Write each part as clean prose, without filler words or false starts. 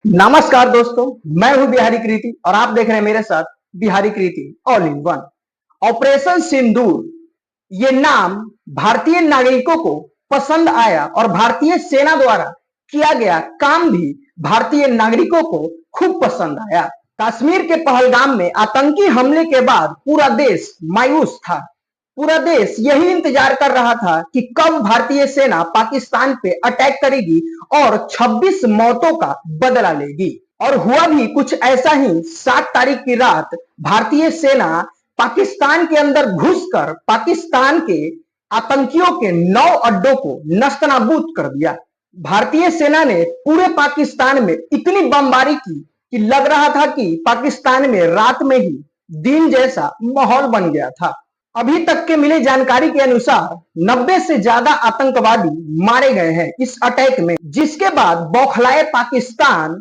नमस्कार दोस्तों, मैं हूं बिहारी कृति और आप देख रहे हैं मेरे साथ बिहारी कृति ऑल इन वन। ऑपरेशन सिंदूर ये नाम भारतीय नागरिकों को पसंद आया और भारतीय सेना द्वारा किया गया काम भी भारतीय नागरिकों को खूब पसंद आया। कश्मीर के पहलगाम में आतंकी हमले के बाद पूरा देश मायूस था। पूरा देश यही इंतजार कर रहा था कि कब भारतीय सेना पाकिस्तान पे अटैक करेगी और 26 मौतों का बदला लेगी। और हुआ भी कुछ ऐसा ही। 7 तारीख की रात भारतीय सेना पाकिस्तान के अंदर घुसकर पाकिस्तान के आतंकियों के 9 अड्डों को नस्तनाबूद कर दिया। भारतीय सेना ने पूरे पाकिस्तान में इतनी बमबारी की कि लग रहा था कि पाकिस्तान में रात में ही दिन जैसा माहौल बन गया था। अभी तक के मिली जानकारी के अनुसार 90 से ज्यादा आतंकवादी मारे गए हैं इस अटैक में, जिसके बाद बौखलाए पाकिस्तान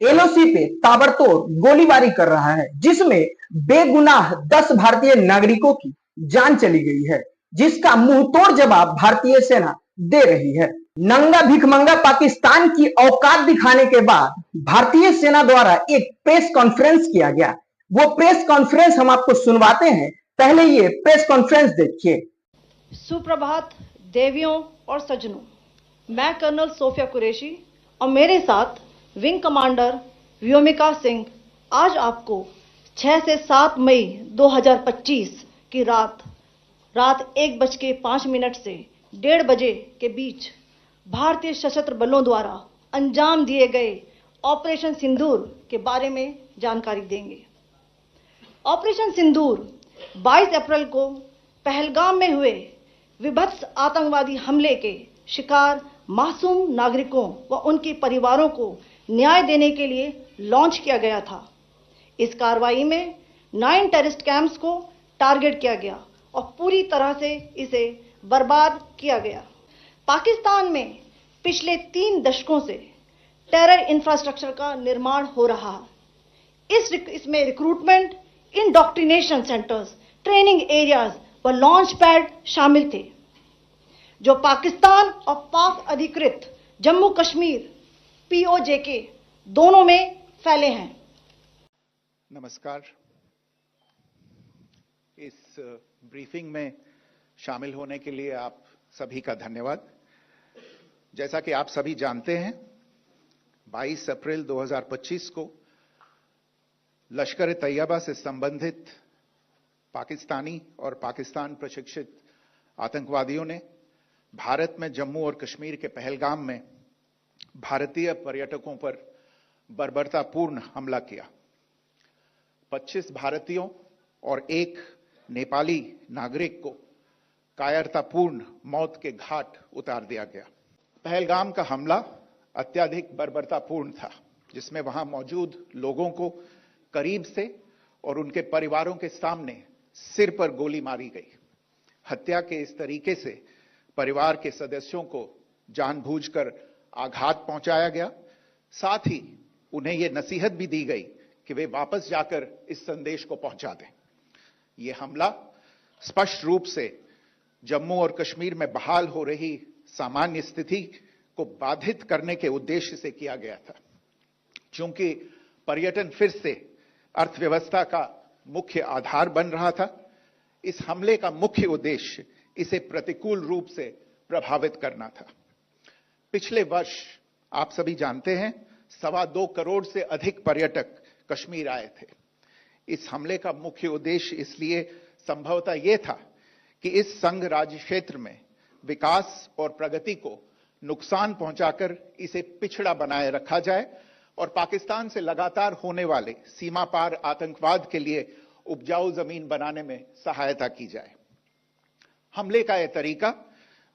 एलओसी पे ताबड़तोड़ गोलीबारी कर रहा है, जिसमें बेगुनाह 10 भारतीय नागरिकों की जान चली गई है, जिसका मुंहतोड़ जवाब भारतीय सेना दे रही है। नंगा भिखमंगा पाकिस्तान की औकात दिखाने के बाद भारतीय सेना द्वारा एक प्रेस कॉन्फ्रेंस किया गया। वो प्रेस कॉन्फ्रेंस हम आपको सुनवाते हैं, पहले ये प्रेस कॉन्फ्रेंस देखिए। सुप्रभात देवियों और सज्जनों, मैं कर्नल सोफिया कुरैशी और मेरे साथ विंग कमांडर व्योमिका सिंह आज आपको 6 से 7 मई 2025 की रात 1:05 से 1:30 बजे के बीच भारतीय सशस्त्र बलों द्वारा अंजाम दिए गए ऑपरेशन सिंदूर के बारे में जानकारी देंगे। ऑपरेशन सिंदूर 22 अप्रैल को पहलगाम में हुए विभत्स आतंकवादी हमले के शिकार मासूम नागरिकों व उनके परिवारों को न्याय देने के लिए लॉन्च किया गया था। इस कार्रवाई में 9 टेररिस्ट कैंप्स को टारगेट किया गया और पूरी तरह से इसे बर्बाद किया गया। पाकिस्तान में पिछले 3 दशकों से टेरर इंफ्रास्ट्रक्चर का निर्माण हो रहा है। इसमें recruitment, indoctrination centres, training areas व लॉन्च पैड शामिल थे, जो पाकिस्तान और पाक अधिकृत जम्मू कश्मीर POJK दोनों में फैले हैं। नमस्कार। इस ब्रीफिंग में शामिल होने के लिए आप सभी का धन्यवाद। जैसा कि आप सभी जानते हैं, 22 अप्रैल 2025 को लश्कर-ए-तैयबा से संबंधित पाकिस्तानी और पाकिस्तान प्रशिक्षित आतंकवादियों ने भारत में जम्मू और कश्मीर के पहलगाम में भारतीय पर्यटकों पर बर्बरतापूर्ण हमला किया। 25 भारतीयों और 1 नेपाली नागरिक को कायरतापूर्ण मौत के घाट उतार दिया गया। पहलगाम का हमला अत्यधिक बर्बरतापूर्ण था, जिसमें वहां मौजूद लोगों को करीब से और उनके परिवारों के सामने सिर पर गोली मारी गई। हत्या के इस तरीके से परिवार के सदस्यों को जानबूझकर आघात पहुंचाया गया। साथ ही उन्हें यह नसीहत भी दी गई कि वे वापस जाकर इस संदेश को पहुंचा दें। यह हमला स्पष्ट रूप से जम्मू और कश्मीर में बहाल हो रही सामान्य स्थिति को बाधित करने के उद्देश्य से किया गया था। चूंकि पर्यटन फिर से अर्थव्यवस्था का मुख्य आधार बन रहा था, इस हमले का मुख्य उद्देश्य इसे प्रतिकूल रूप से प्रभावित करना था। पिछले वर्ष आप सभी जानते हैं, 2.25 करोड़ से अधिक पर्यटक कश्मीर आए थे। इस हमले का मुख्य उद्देश्य इसलिए संभवतः यह था कि इस संघ राज्य क्षेत्र में विकास और प्रगति को नुकसान पहुंचाकर इसे पिछड़ा बनाए रखा जाए और पाकिस्तान से लगातार होने वाले सीमा पार आतंकवाद के लिए उपजाऊ जमीन बनाने में सहायता की जाए। हमले का यह तरीका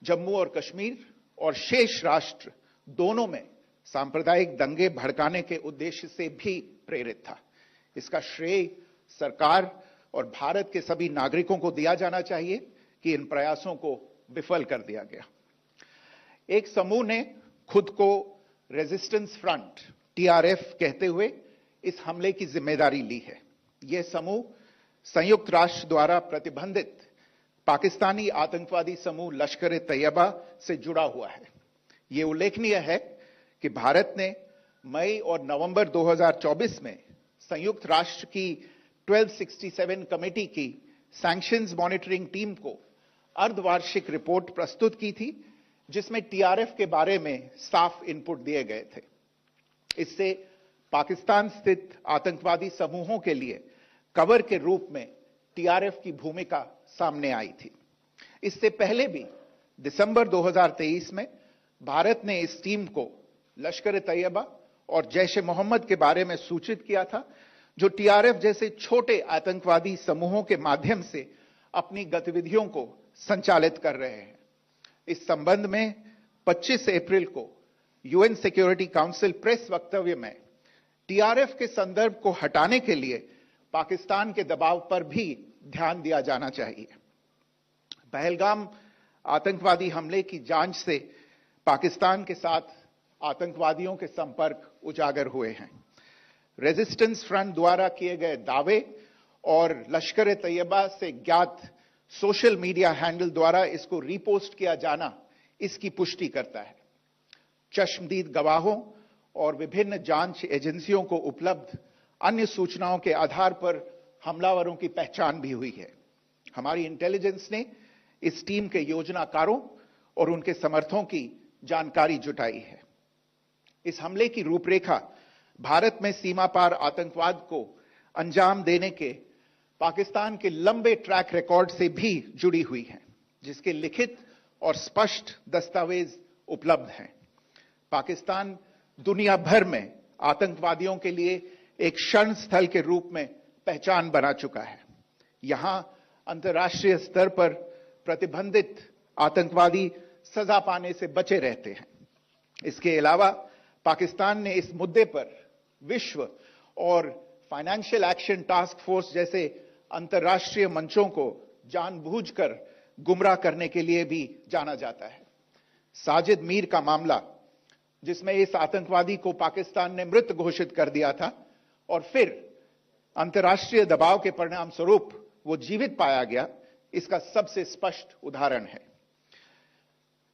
जम्मू और कश्मीर और शेष राष्ट्र दोनों में सांप्रदायिक दंगे भड़काने के उद्देश्य से भी प्रेरित था। इसका श्रेय सरकार और भारत के सभी नागरिकों को दिया जाना चाहिए कि इन प्रयासों को विफल कर दिया गया। एक समूह ने खुद को रेजिस्टेंस फ्रंट TRF कहते हुए इस हमले की जिम्मेदारी ली है। यह समूह संयुक्त राष्ट्र द्वारा प्रतिबंधित पाकिस्तानी आतंकवादी समूह लश्कर-ए-तैयबा से जुड़ा हुआ है। यह उल्लेखनीय है कि भारत ने मई और नवंबर 2024 में संयुक्त राष्ट्र की 1267 कमेटी की सैंक्शंस मॉनिटरिंग टीम को अर्धवार्षिक रिपोर्ट प्रस्तुत की थी, जिसमें टीआरएफ के बारे में साफ इनपुट दिए गए थे। इससे पाकिस्तान स्थित आतंकवादी समूहों के लिए कवर के रूप में टीआरएफ की भूमिका सामने आई थी। इससे पहले भी दिसंबर 2023 में भारत ने इस टीम को लश्कर-ए-तैयबा और जैश-ए-मोहम्मद के बारे में सूचित किया था, जो टीआरएफ जैसे छोटे आतंकवादी समूहों के माध्यम से अपनी गतिविधियों को संचालित कर रहे हैं। इस संबंध में 25 अप्रैल को यूएन सिक्योरिटी काउंसिल प्रेस वक्तव्य में टीआरएफ के संदर्भ को हटाने के लिए पाकिस्तान के दबाव पर भी ध्यान दिया जाना चाहिए। पहलगाम आतंकवादी हमले की जांच से पाकिस्तान के साथ आतंकवादियों के संपर्क उजागर हुए हैं। रेजिस्टेंस फ्रंट द्वारा किए गए दावे और लश्कर-ए-तैयबा से ज्ञात सोशल मीडिया हैंडल द्वारा इसको रीपोस्ट किया जाना इसकी पुष्टि करता है। चश्मदीद गवाहों और विभिन्न जांच एजेंसियों को उपलब्ध अन्य सूचनाओं के आधार पर हमलावरों की पहचान भी हुई है। हमारी इंटेलिजेंस ने इस टीम के योजनाकारों और उनके समर्थकों की जानकारी जुटाई है। इस हमले की रूपरेखा भारत में सीमा पार आतंकवाद को अंजाम देने के पाकिस्तान के लंबे ट्रैक रिकॉर्ड से भी जुड़ी हुई है, जिसके लिखित और स्पष्ट दस्तावेज उपलब्ध हैं। पाकिस्तान दुनिया भर में आतंकवादियों के लिए एक शरण स्थल के रूप में पहचान बना चुका है। यहां अंतर्राष्ट्रीय स्तर पर प्रतिबंधित आतंकवादी सजा पाने से बचे रहते हैं। इसके अलावा पाकिस्तान ने इस मुद्दे पर विश्व और फाइनेंशियल एक्शन टास्क फोर्स जैसे अंतर्राष्ट्रीय मंचों को जानबूझकर गुमराह करने के लिए भी जाना जाता है। साजिद मीर का मामला, जिसमें इस आतंकवादी को पाकिस्तान ने मृत घोषित कर दिया था और फिर अंतर्राष्ट्रीय दबाव के परिणाम स्वरूप वो जीवित पाया गया, इसका सबसे स्पष्ट उदाहरण है।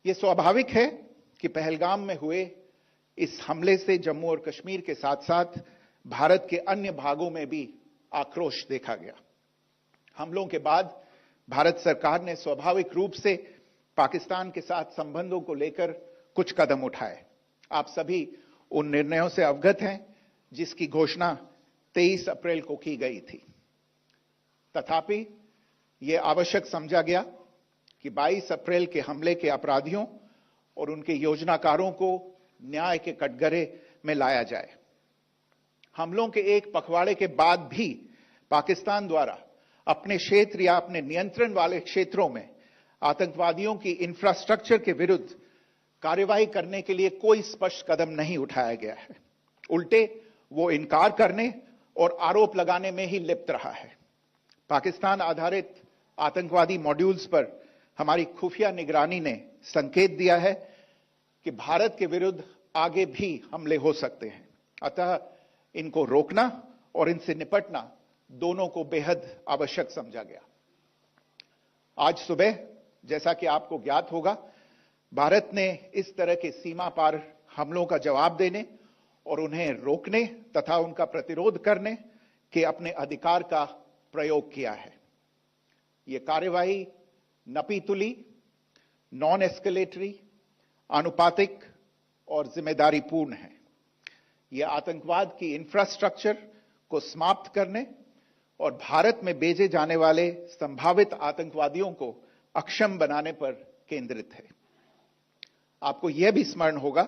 यह स्वाभाविक है कि पहलगाम में हुए इस हमले से जम्मू और कश्मीर के साथ साथ भारत के अन्य भागों में भी आक्रोश देखा गया। हमलों के बाद भारत सरकार ने स्वाभाविक रूप से पाकिस्तान के साथ संबंधों को लेकर कुछ कदम उठाए। आप सभी उन निर्णयों से अवगत हैं जिसकी घोषणा 23 अप्रैल को की गई थी। तथापि यह आवश्यक समझा गया कि 22 अप्रैल के हमले के अपराधियों और उनके योजनाकारों को न्याय के कटघरे में लाया जाए। हमलों के एक पखवाड़े के बाद भी पाकिस्तान द्वारा अपने क्षेत्र या अपने नियंत्रण वाले क्षेत्रों में आतंकवादियों की इंफ्रास्ट्रक्चर के विरुद्ध कार्रवाई करने के लिए कोई स्पष्ट कदम नहीं उठाया गया है। उल्टे वो इनकार करने और आरोप लगाने में ही लिप्त रहा है। पाकिस्तान आधारित आतंकवादी मॉड्यूल्स पर हमारी खुफिया निगरानी ने संकेत दिया है कि भारत के विरुद्ध आगे भी हमले हो सकते हैं। अतः इनको रोकना और इनसे निपटना दोनों को बेहद आवश्यक समझा गया। आज सुबह, जैसा कि आपको ज्ञात होगा, भारत ने इस तरह के सीमा पार हमलों का जवाब देने और उन्हें रोकने तथा उनका प्रतिरोध करने के अपने अधिकार का प्रयोग किया है। यह कार्यवाही नपीतुली, नॉन एस्केलेटरी, आनुपातिक और जिम्मेदारीपूर्ण है। यह आतंकवाद की इंफ्रास्ट्रक्चर को समाप्त करने और भारत में भेजे जाने वाले संभावित आतंकवादियों को अक्षम बनाने पर केंद्रित है। आपको यह भी स्मरण होगा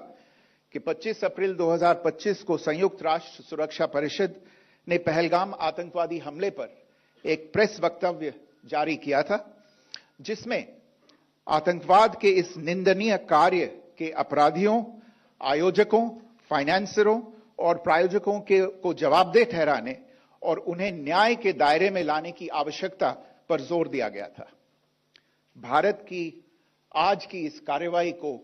कि 25 अप्रैल 2025 को संयुक्त राष्ट्र सुरक्षा परिषद ने पहलगाम आतंकवादी हमले पर एक प्रेस वक्तव्य जारी किया था, जिसमें आतंकवाद के इस निंदनीय कार्य के अपराधियों, आयोजकों, फाइनेंसरों और प्रायोजकों को जवाबदेह ठहराने और उन्हें न्याय के दायरे में लाने की आवश्यकता पर जोर दिया गया था। भारत की आज की इस कार्रवाई को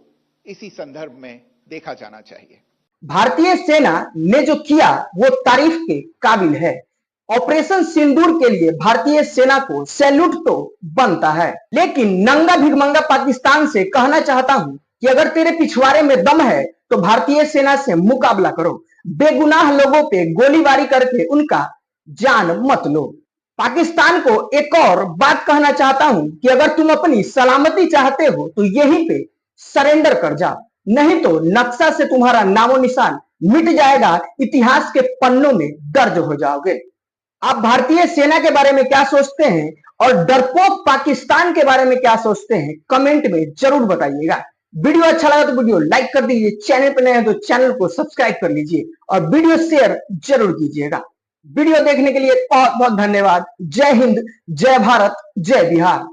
इसी संदर्भ में देखा जाना चाहिए। भारतीय सेना ने जो किया वो तारीफ के काबिल है। ऑपरेशन सिंदूर के लिए भारतीय सेना को सैल्यूट तो बनता है, लेकिन नंगा भिखमंगा पाकिस्तान से कहना चाहता हूं कि अगर तेरे पिछवाड़े में दम है तो भारतीय सेना से मुकाबला करो। बेगुनाह लोगों पे गोलीबारी करके उनका जान मत लो। पाकिस्तान को एक और बात कहना चाहता हूं कि अगर तुम अपनी सलामती चाहते हो तो यहीं पे सरेंडर कर जाओ, नहीं तो नक्शा से तुम्हारा नामो निशान मिट जाएगा, इतिहास के पन्नों में दर्ज हो जाओगे। आप भारतीय सेना के बारे में क्या सोचते हैं और डरपोक पाकिस्तान के बारे में क्या सोचते हैं, कमेंट में जरूर बताइएगा। वीडियो अच्छा लगा तो वीडियो लाइक कर दीजिए, चैनल पर नए हैं तो चैनल को सब्सक्राइब कर लीजिए और वीडियो शेयर जरूर कीजिएगा। वीडियो देखने के लिए बहुत बहुत धन्यवाद। जय हिंद, जय भारत, जय बिहार।